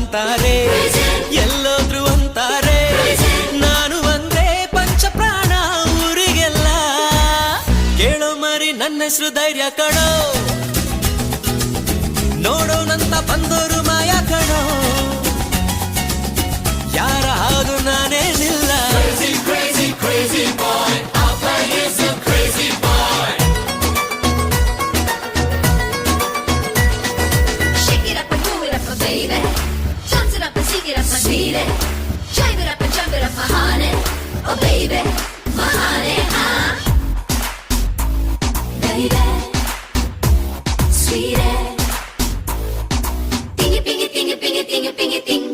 ಅಂತಾರೆ, ಎಲ್ಲೋದ್ರು ಅಂತಾರೆ, ನಾನು ಅಂದ್ರೆ ಪಂಚಪ್ರಾಣ ಊರಿಗೆಲ್ಲ. ಕೇಳೋ ಮರಿ ನನ್ನ ಹೆಸರು ಧೈರ್ಯ ಕಣೋ, ನೋಡೋಣಂತ ಬಂದೋರು ಮಾಯ ಕಣೋ, ಯಾರ ಹಾಗು ನಾನೇನಿಲ್ಲ. Crazy, crazy boy, I'll play you some crazy boy. Shake it up and do it up, baby. Dance it up and sing it up, my sweetie. Jive it up and jump it up, my honey. Oh baby, my honey, huh? Baby, sweetie. Dingy, bingy, dingy, bingy, dingy, bingy, ding.